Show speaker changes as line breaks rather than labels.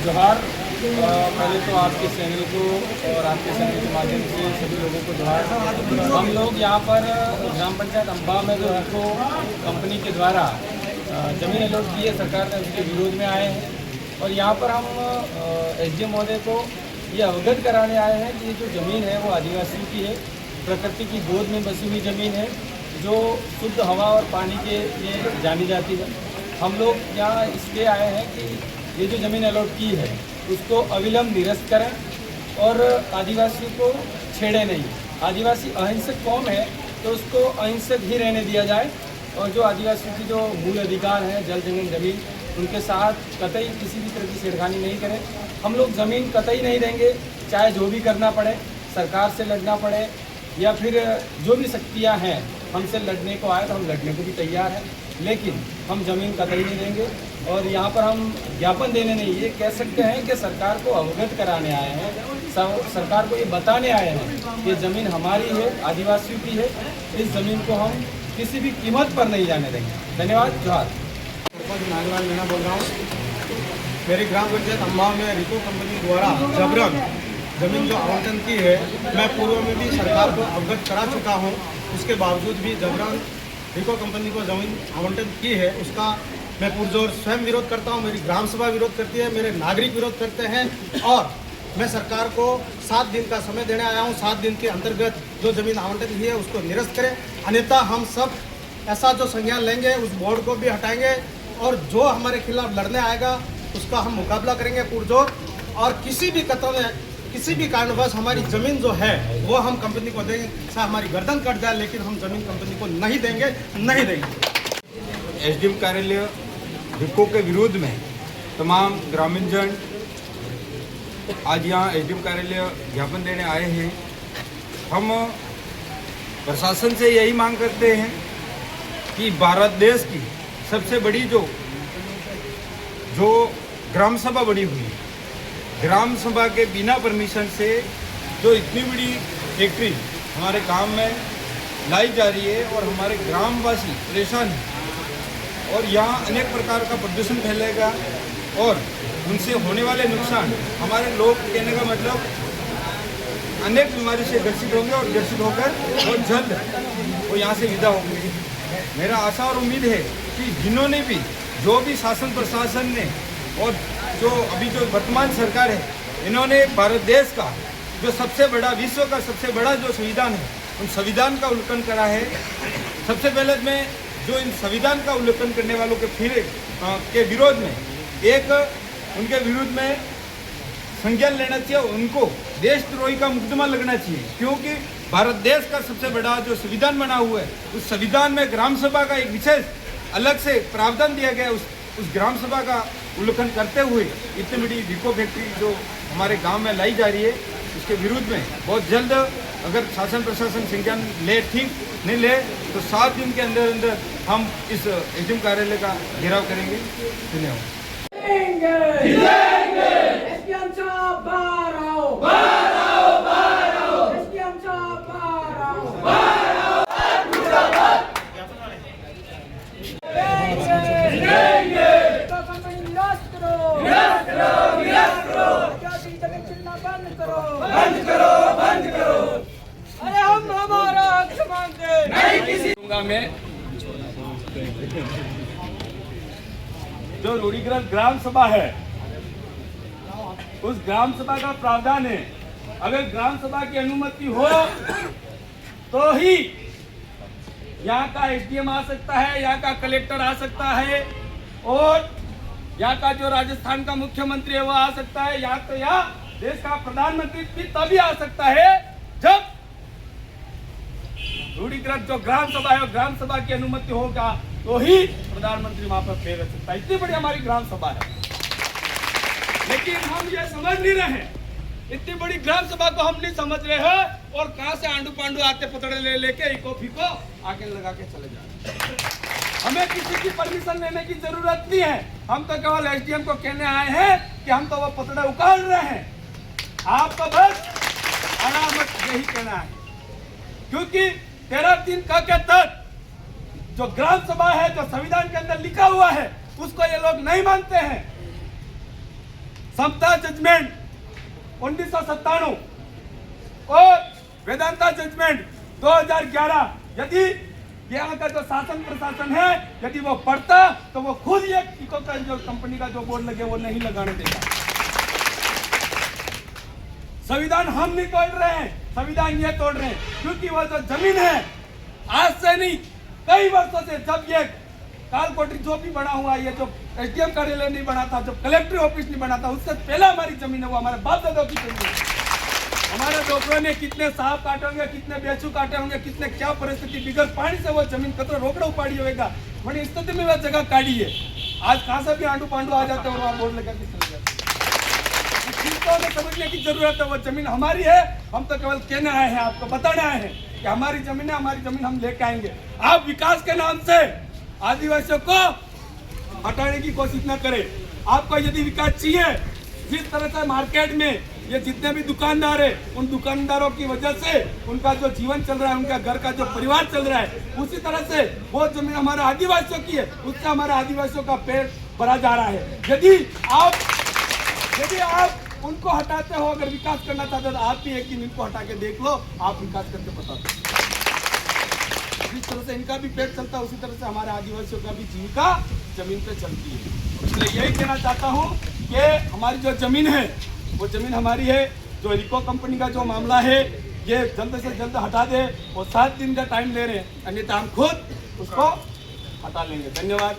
जोहार। पहले तो आपके चैनल को और आपके चैनल के माध्यम से सभी लोगों को जोहार। हम लोग यहाँ पर ग्राम पंचायत अम्बा में जो इको कंपनी के द्वारा ज़मीन अलॉट की है सरकार ने, उसके विरोध में आए हैं और यहाँ पर हम SDM महोदय को ये अवगत कराने आए हैं कि ये जो ज़मीन है वो आदिवासियों की है, प्रकृति की गोद में बसी हुई ज़मीन है जो शुद्ध हवा और पानी के लिए जानी जाती है। हम लोग यहाँ इसलिए आए हैं कि ये जो ज़मीन अलॉट की है उसको अविलंब निरस्त करें और आदिवासी को छेड़े नहीं। आदिवासी अहिंसक कौम है तो उसको अहिंसक ही रहने दिया जाए और जो आदिवासियों की जो मूल अधिकार हैं जल जमीन ज़मीन, उनके साथ कतई किसी भी तरह की छेड़खानी नहीं करें। हम लोग ज़मीन कतई नहीं देंगे, चाहे जो भी करना पड़े, सरकार से लड़ना पड़े या फिर जो भी शक्तियाँ हैं हमसे लड़ने को आए तो हम लड़ने को भी तैयार हैं, लेकिन हम ज़मीन कतई नहीं देंगे। और यहाँ पर हम ज्ञापन देने नहीं, ये कह सकते हैं कि सरकार को अवगत कराने आए हैं, सरकार को ये बताने आए हैं कि ज़मीन हमारी है, आदिवासियों की है, इस ज़मीन को हम किसी भी कीमत पर नहीं जाने देंगे। धन्यवाद। जोहार।
नागराज मीणा बोल रहा हूँ। मेरी ग्राम पंचायत अम्बा में रिको कंपनी द्वारा जबरन ज़मीन जो आवंटन की है, मैं पूर्व में भी सरकार को अवगत करा चुका हूँ। उसके बावजूद भी जबरन रिको कंपनी को ज़मीन आवंटन की है, उसका मैं पुरजोर स्वयं विरोध करता हूँ, मेरी ग्राम सभा विरोध करती है, मेरे नागरिक विरोध करते हैं और मैं सरकार को 7 दिन का समय देने आया हूँ। 7 दिन के अंतर्गत जो ज़मीन आवंटन की है उसको निरस्त करें, अन्यथा हम सब ऐसा जो संज्ञान लेंगे उस बोर्ड को भी हटाएंगे और जो हमारे खिलाफ लड़ने आएगा उसका हम मुकाबला करेंगे पुरजोर। और किसी भी कतौ में किसी भी कारणवश हमारी ज़मीन जो है वो हम कंपनी को देंगे, चाहे हमारी गर्दन कट जाए, लेकिन हम ज़मीन कंपनी को नहीं देंगे, नहीं देंगे।
SDM कार्यालय रिको के विरोध में तमाम ग्रामीण जन आज यहाँ SDM कार्यालय ज्ञापन देने आए हैं। हम प्रशासन से यही मांग करते हैं कि भारत देश की सबसे बड़ी जो ग्राम सभा बनी हुई है, ग्राम सभा के बिना परमिशन से जो इतनी बड़ी फैक्ट्री हमारे गांव में लाई जा रही है और हमारे ग्रामवासी परेशान हैं और यहाँ अनेक प्रकार का प्रदूषण फैलेगा और उनसे होने वाले नुकसान, हमारे लोग कहने का मतलब अनेक बीमारी से ग्रसित होंगे और ग्रसित होकर बहुत जल्द वो यहाँ से विदा होंगे। मेरा आशा और उम्मीद है कि जिन्होंने भी जो भी शासन प्रशासन ने और जो अभी जो वर्तमान सरकार है, इन्होंने भारत देश का जो सबसे बड़ा, विश्व का सबसे बड़ा जो संविधान है, उन संविधान का उल्लंघन करा है। सबसे पहले मैं जो इन संविधान का उल्लंघन करने वालों के विरोध में उनके विरुद्ध में संज्ञान लेना चाहिए, उनको देशद्रोही का मुकदमा लगना चाहिए, क्योंकि भारत देश का सबसे बड़ा जो संविधान बना हुआ है उस संविधान में ग्राम सभा का एक विशेष अलग से प्रावधान दिया गया। उस ग्राम सभा का उल्लंघन करते हुए इतनी बड़ी रिको फैक्ट्री जो हमारे गांव में लाई जा रही है, उसके विरुद्ध में बहुत जल्द अगर शासन प्रशासन संज्ञान ले, ठीक नहीं ले तो 7 दिन के अंदर अंदर हम इस SDM कार्यालय का घेराव करेंगे। धन्यवाद।
में जो रूढ़िग्रस्त ग्राम सभा है, उस ग्राम सभा का प्रावधान है, अगर ग्राम सभा की अनुमति हो तो ही यहाँ का SDM आ सकता है, यहाँ का कलेक्टर आ सकता है और यहाँ का जो राजस्थान का मुख्यमंत्री है वो आ सकता है, यहाँ तो यहाँ देश का प्रधानमंत्री भी तभी आ सकता है जब रूढ़िग्रस्त जो ग्राम सभा है, ग्राम सभा की अनुमति होगा तो ही प्रधानमंत्री वहां पर प्रेरित सकता है। इतनी बड़ी हमारी ग्राम सभा है, लेकिन हम ये समझ नहीं रहे, इतनी बड़ी ग्राम सभा को हम नहीं समझ रहे हैं और कहां से आंडू पांडू आते पतड़े ले लेके इको फीको आके लगा के चले जा रहे। हमें किसी की परमिशन लेने की जरूरत नहीं है, हम तो केवल SDM को कहने आए हैं कि हम तो वो पतड़े उखाड़ रहे हैं, आपको बस अनामत यही कहना है, क्योंकि 13 दिन का के तहत जो ग्राम सभा है, जो संविधान के अंदर लिखा हुआ है, उसको ये लोग नहीं मानते हैं।
समता जजमेंट 1997 और वेदांता जजमेंट 2011, यदि यहाँ का जो शासन प्रशासन है यदि वो पढ़ता तो वो खुद ये इको का जो कंपनी का जो बोर्ड लगे वो नहीं लगाने देगा। संविधान हम नहीं तोड़ रहे हैं, संविधान ये तोड़ रहे हैं, क्योंकि वो जो जमीन है आज से नहीं कई वर्षों से, जब ये कालकोटरी जो भी बना हुआ है, ये जो एसडीएम कार्यालय नहीं बना था, जो कलेक्टर ऑफिस नहीं बना था, उससे पहले हमारी जमीन है, वो हमारे बाप दादाओं की जमीन है। हमारे डॉक्टरों ने कितने सांप काटे होंगे, कितने बेचू काटे होंगे, कितने क्या परिस्थिति बिगड़ पानी से वो जमीन कतरा रोकड़ा उपाड़ी होगा, बड़ी स्थिति में वह जगह काटी है। आज कहां से भी आंडू पांडू आ जाते हैं और वहां बोर्ड लगा के चले जाते हैं। इस चीज को हमें समझने की जरूरत है। वो जमीन हमारी है, हम तो केवल कहने आए हैं, आपको बताने आए हैं कि हमारी जमीन है, हमारी जमीन हम लेके आएंगे। आप विकास के नाम से आदिवासियों को हटाने की कोशिश न करें। आपको यदि विकास चाहिए, जिस तरह से मार्केट में ये जितने भी दुकानदार है, उन दुकानदारों की वजह से उनका जो जीवन चल रहा है, उनका घर का जो परिवार चल रहा है, उसी तरह से वो जमीन हमारे आदिवासियों की है, उससे हमारे आदिवासियों का पेट भरा जा रहा है। यदि आप उनको हटाते हो, अगर विकास करना चाहते हो तो आप भी एक दिन इनको हटा के देख लो, आप विकास करके बता दो। जिस तरह से इनका भी पेट चलता है उसी तरह से हमारे आदिवासियों का भी जीविका जमीन पे चलती है। इसलिए यही कहना चाहता हूँ कि हमारी जो जमीन है वो जमीन हमारी है। जो रिको कंपनी का जो मामला है ये जल्द से जल्द हटा दे, और 7 दिन का टाइम ले रहे हैं, अन्यथा हम खुद उसको हटा लेंगे। धन्यवाद।